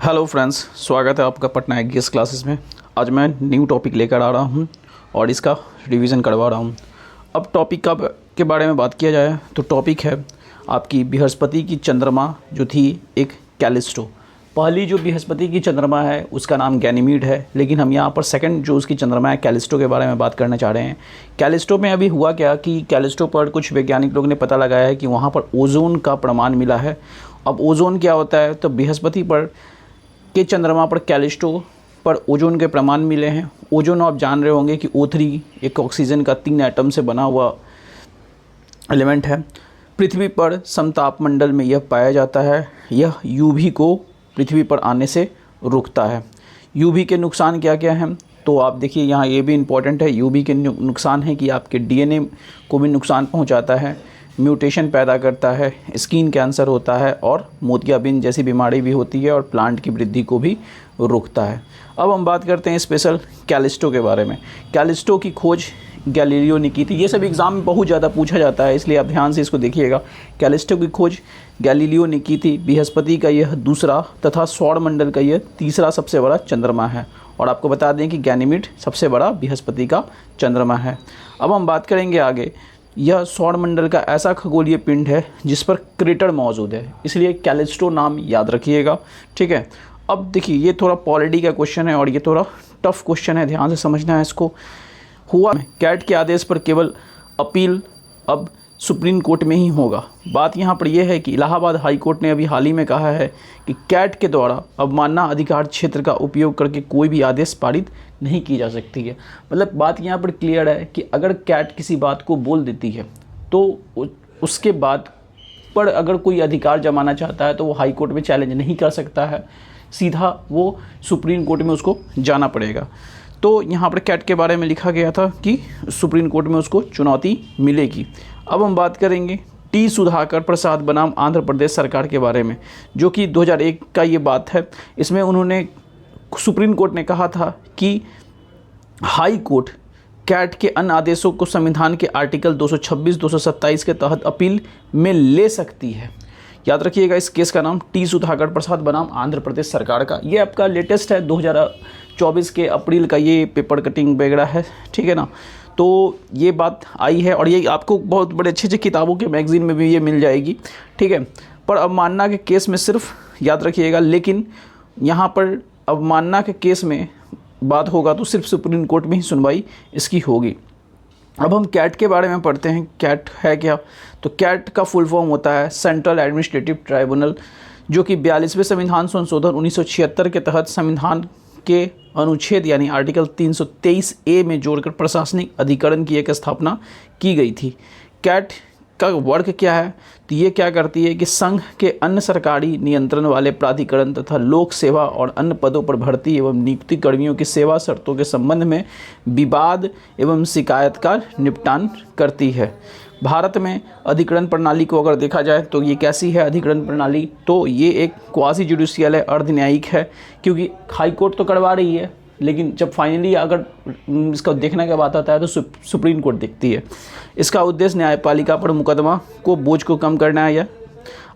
Hello friends, स्वागत है आपका पटना एग्रीएस क्लासेस में। आज मैं न्यू टॉपिक लेकर आ रहा हूं और इसका रिवीजन करवा रहा हूं। अब टॉपिक का के बारे में बात किया जाए तो टॉपिक है आपकी बृहस्पति की चंद्रमा जो थी एक कैलिस्टो। पहली जो बृहस्पति की चंद्रमा है उसका नाम गैनीमीड है, लेकिन हम यहाँ पर सेकंड जो उसकी चंद्रमा है कैलिस्टो के बारे में बात करना चाह रहे हैं। कैलिस्टो में अभी हुआ क्या कि कैलिस्टो पर कुछ वैज्ञानिक लोगों ने पता लगाया है कि वहाँ पर ओजोन का प्रमाण मिला है। अब ओजोन क्या होता है, तो बृहस्पति पर के चंद्रमा पर कैलिस्टो पर ओजोन के प्रमाण मिले हैं। ओजोन आप जान रहे होंगे कि O3 एक ऑक्सीजन का 3 एटम से बना हुआ एलिमेंट है। पृथ्वी पर समतापमंडल में यह पाया जाता है। यह यूवी को पृथ्वी पर आने से रोकता है। यूवी के नुकसान क्या क्या हैं, तो आप देखिए यहाँ ये भी इम्पॉर्टेंट है। यूवी के नुकसान है कि आपके डीएनए को भी नुकसान पहुँचाता है, म्यूटेशन पैदा करता है, स्किन कैंसर होता है और मोतियाबिंद जैसी बीमारी भी होती है और प्लांट की वृद्धि को भी रोकता है। अब हम बात करते हैं स्पेशल कैलिस्टो के बारे में। कैलिस्टो की खोज गैलीलियो ने की थी। ये सब एग्ज़ाम में बहुत ज़्यादा पूछा जाता है, इसलिए आप ध्यान से इसको देखिएगा। कैलिस्टो की खोज गैलीलियो ने की थी। बृहस्पति का यह दूसरा तथा सौरमंडल का यह तीसरा सबसे बड़ा चंद्रमा है। और आपको बता दें कि गैनीमीड सबसे बड़ा बृहस्पति का चंद्रमा है। अब हम बात करेंगे आगे। यह सौरमंडल का ऐसा खगोलीय पिंड है जिस पर क्रेटर मौजूद है, इसलिए कैलिस्टो नाम याद रखिएगा, ठीक है। अब देखिए ये थोड़ा पॉलिटी का क्वेश्चन है और ये थोड़ा टफ क्वेश्चन है, ध्यान से समझना है इसको। हुआ कैट के आदेश पर केवल अपील अब सुप्रीम कोर्ट में ही होगा। बात यहाँ पर यह है कि इलाहाबाद हाई कोर्ट ने अभी हाल ही में कहा है कि कैट के द्वारा अवमानना अधिकार क्षेत्र का उपयोग करके कोई भी आदेश पारित नहीं की जा सकती है। मतलब बात यहाँ पर क्लियर है कि अगर कैट किसी बात को बोल देती है तो उसके बाद पर अगर कोई अधिकार जमाना चाहता है तो वो हाई कोर्ट में चैलेंज नहीं कर सकता है, सीधा वो सुप्रीम कोर्ट में उसको जाना पड़ेगा। तो यहाँ पर कैट के बारे में लिखा गया था कि सुप्रीम कोर्ट में उसको चुनौती मिलेगी। अब हम बात करेंगे टी सुधाकर प्रसाद बनाम आंध्र प्रदेश सरकार के बारे में, जो कि 2001 का ये बात है। इसमें उन्होंने सुप्रीम कोर्ट ने कहा था कि हाई कोर्ट कैट के अन्य आदेशों को संविधान के आर्टिकल 226, 227 के तहत अपील में ले सकती है। याद रखिएगा इस केस का नाम टी सुधाकर प्रसाद बनाम आंध्र प्रदेश सरकार का। ये आपका लेटेस्ट है, 2024 के अप्रैल का ये पेपर कटिंग वगैरह है, ठीक है ना। तो ये बात आई है और ये आपको बहुत बड़े अच्छे अच्छे किताबों के मैगज़ीन में भी ये मिल जाएगी, ठीक है। पर अवमानना के केस में सिर्फ याद रखिएगा, लेकिन यहाँ पर अवमानना के केस में बात होगा तो सिर्फ सुप्रीम कोर्ट में ही सुनवाई इसकी होगी। अब हम कैट के बारे में पढ़ते हैं। कैट है क्या, तो कैट का फुल फॉर्म होता है सेंट्रल एडमिनिस्ट्रेटिव ट्राइब्यूनल, जो कि 42वें संविधान संशोधन 1976 के तहत संविधान के अनुच्छेद यानी आर्टिकल 323A में जोड़कर प्रशासनिक अधिकरण की एक स्थापना की गई थी। कैट का वर्क क्या है, तो ये क्या करती है कि संघ के अन्य सरकारी नियंत्रण वाले प्राधिकरण तथा लोक सेवा और अन्य पदों पर भर्ती एवं नियुक्ति कर्मियों की सेवा शर्तों के संबंध में विवाद एवं शिकायत का निपटान करती है। भारत में अधिकरण प्रणाली को अगर देखा जाए तो ये कैसी है अधिकरण प्रणाली, तो ये एक क्वासी जुडिशियल है, अर्धन्यायिक है, क्योंकि हाई कोर्ट तो करवा रही है लेकिन जब फाइनली अगर इसका देखने का बात आता है तो सुप्रीम कोर्ट देखती है। इसका उद्देश्य न्यायपालिका पर मुकदमा को बोझ को कम करना है। यह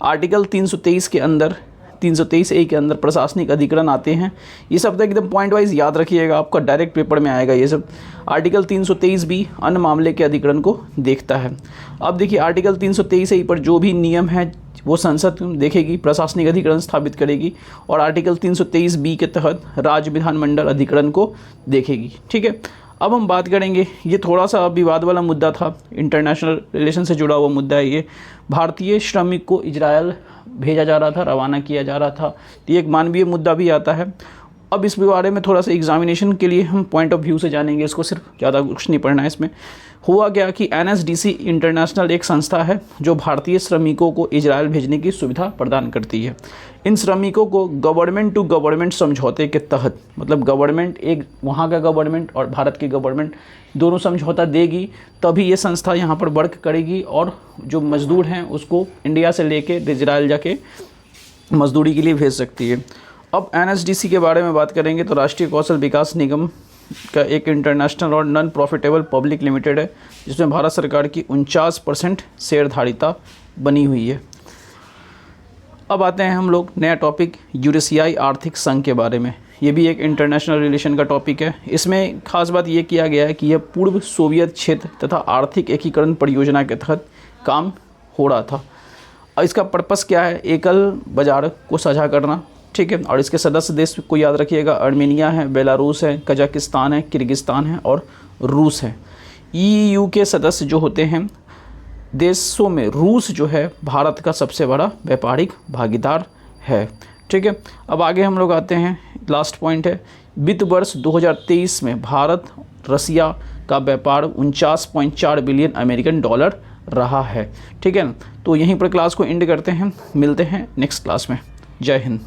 आर्टिकल 323 के अंदर 323A के अंदर प्रशासनिक अधिकरण आते हैं। ये सब एकदम पॉइंट वाइज याद रखिएगा, आपका डायरेक्ट पेपर में आएगा ये सब। आर्टिकल 323 भी अन्य मामले के अधिकरण को देखता है। अब देखिए आर्टिकल 323A पर जो भी नियम है वो संसद देखेगी, प्रशासनिक अधिकरण स्थापित करेगी और आर्टिकल 323B के तहत राज्य विधानमंडल अधिकरण को देखेगी, ठीक है। अब हम बात करेंगे, ये थोड़ा सा विवाद वाला मुद्दा था, इंटरनेशनल रिलेशन से जुड़ा हुआ मुद्दा है ये। भारतीय श्रमिक को इजरायल भेजा जा रहा था, रवाना किया जा रहा था, तो ये एक मानवीय मुद्दा भी आता है। अब इस बारे में थोड़ा सा एग्जामिनेशन के लिए हम पॉइंट ऑफ व्यू से जानेंगे, इसको सिर्फ ज़्यादा कुछ नहीं पढ़ना है इसमें। हुआ क्या कि NSDC इंटरनेशनल एक संस्था है जो भारतीय श्रमिकों को इजरायल भेजने की सुविधा प्रदान करती है। इन श्रमिकों को गवर्नमेंट टू गवर्नमेंट समझौते के तहत, मतलब गवर्नमेंट एक वहाँ का गवर्नमेंट और भारत की गवर्नमेंट दोनों समझौता देगी तभी ये संस्था यहाँ पर वर्क करेगी और जो मज़दूर हैं उसको इंडिया से लेके इजरायल जाके मजदूरी के लिए भेज सकती है। अब NSDC के बारे में बात करेंगे तो राष्ट्रीय कौशल विकास निगम का एक इंटरनेशनल और नॉन प्रॉफिटेबल पब्लिक लिमिटेड है, जिसमें भारत सरकार की 49% शेयरधारिता बनी हुई है। अब आते हैं हम लोग नया टॉपिक यूरेशियाई आर्थिक संघ के बारे में। ये भी एक इंटरनेशनल रिलेशन का टॉपिक है। इसमें खास बात ये किया गया है कि यह पूर्व सोवियत क्षेत्र तथा आर्थिक एकीकरण परियोजना के तहत काम हो रहा था। और इसका पर्पस क्या है? एकल बाजार को साझा करना, ठीक है। और इसके सदस्य देश को याद रखिएगा, आर्मेनिया है, बेलारूस है, कजाकिस्तान है, किर्गिस्तान है और रूस है। EU के सदस्य जो होते हैं देशों में रूस जो है भारत का सबसे बड़ा व्यापारिक भागीदार है, ठीक है। अब आगे हम लोग आते हैं, लास्ट पॉइंट है, वित्त वर्ष 2023 में भारत रसिया का व्यापार 49.4 बिलियन अमेरिकन डॉलर रहा है, ठीक है ना। तो यहीं पर क्लास को एंड करते हैं, मिलते हैं नेक्स्ट क्लास में। जय हिंद।